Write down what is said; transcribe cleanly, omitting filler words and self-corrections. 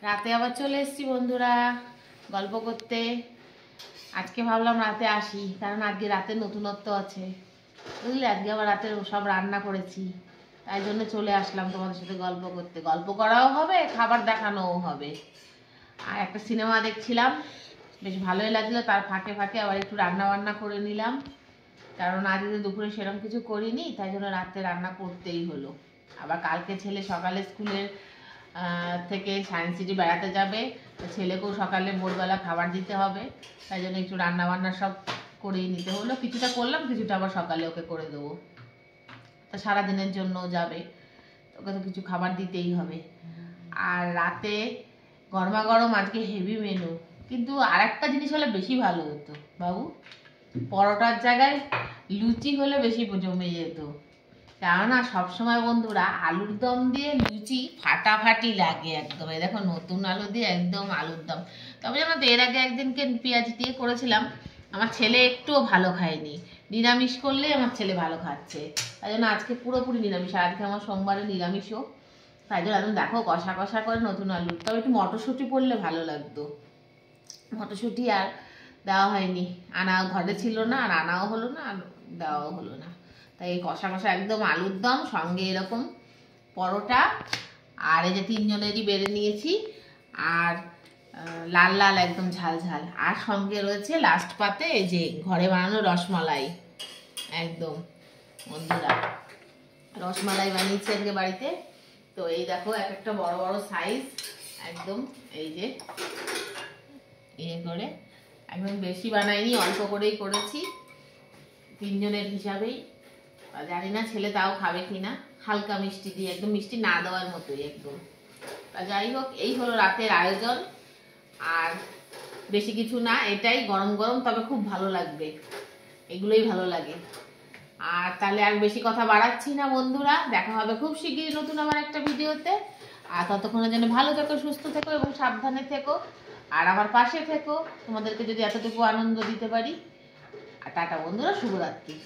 রাতে আবার চলে এসেছি বন্ধুরা গল্প করতে। আজকে ভাবলাম রাতে আসি, কারণ আজকে রাতে নতুনত্ব আছে, বুঝলে। আজকে আবার রাতে সব রান্না করেছি, তাই জন্য চলে আসলাম তোমাদের সাথে গল্প করতে। গল্প করাও হবে, খাবার দেখানোও হবে। আর একটা সিনেমা দেখছিলাম, বেশ ভালোই লাগলো। তার ফাঁকে ফাঁকে আবার একটু রান্না বান্না করে নিলাম, কারণ আজকে দুপুরে সেরকম কিছু করিনি, তাই জন্য রাতে রান্না করতেই হলো। আবার কালকে ছেলে সকালে স্কুলের থেকে সায়েন্স সিটি বেড়াতে যাবে, ছেলেকেও সকালে ভোরবেলা খাবার দিতে হবে, তাই জন্য একটু রান্না বান্না সব করেই নিতে হলো। কিছুটা করলাম, কিছুটা আবার সকালে ওকে করে দেবো। তা সারাদিনের জন্য যাবে, ওকে তো কিছু খাবার দিতেই হবে। আর রাতে গরমা গরম আজকে হেভি মেনু, কিন্তু আর একটা জিনিস হলে বেশি ভালো হতো বাবু, পরোটার জায়গায় লুচি হলে বেশি জমে যেত। কেননা সবসময় বন্ধুরা আলুর দম দিয়ে লুচি ফাটাফাটি লাগে একদম। এই দেখো নতুন আলু দিয়ে একদম আলুর দম। তবে জানো তো, এর আগে একদিনকে পেঁয়াজ দিয়ে করেছিলাম, আমার ছেলে একটুও ভালো খায়নি। নিরামিষ করলে আমার ছেলে ভালো খাচ্ছে, তাই জন্য আজকে পুরোপুরি নিরামিষ। আজকে আমার সোমবারে নিরামিষও, তাই জন্য একদম দেখো কষা কষা করে নতুন আলু। তবে একটু মটরশুঁটি পড়লে ভালো লাগতো, মটরশুঁটি আর দেওয়া হয়নি, আনা ঘরে ছিল না, আর আনাও হলো না, আর দেওয়াও হলো না। তাই কষা কষা একদম আলুর দম, সঙ্গে এরকম পরোটা, আর এই যে তিনজনেরই বেড়ে নিয়েছি, আর লাল লাল একদম ঝাল ঝাল, আর সঙ্গে রয়েছে লাস্ট পাতে এই যে ঘরে বানানো রসমালাই। একদম বন্ধুরা রসমালাই বানিয়েছি আজকে বাড়িতে। তো এই দেখো এক একটা বড় বড় সাইজ, একদম এই যে ইয়ে করে, একদম বেশি বানাইনি, অল্প করেই করেছি তিনজনের হিসাবেই। জানি না ছেলে তাও খাবে কিনা, হালকা মিষ্টি দিয়ে, একদম মিষ্টি না দেওয়ার মতোই একদম। তা যাই হোক, এই হলো রাতের আয়োজন, আর বেশি কিছু না, এটাই গরম গরম, তবে খুব ভালো লাগবে, এগুলোই ভালো লাগে। আর তাহলে আর বেশি কথা বাড়াচ্ছি না বন্ধুরা, দেখা হবে খুব শিগগিরই নতুন আমার একটা ভিডিওতে। আর ততক্ষণের জন্য ভালো থেকো, সুস্থ থেকো এবং সাবধানে থেকো, আর আমার পাশে থেকো, তোমাদেরকে যদি এতটুকু আনন্দ দিতে পারি। আর টাটা বন্ধুরা, শুভরাত্রি।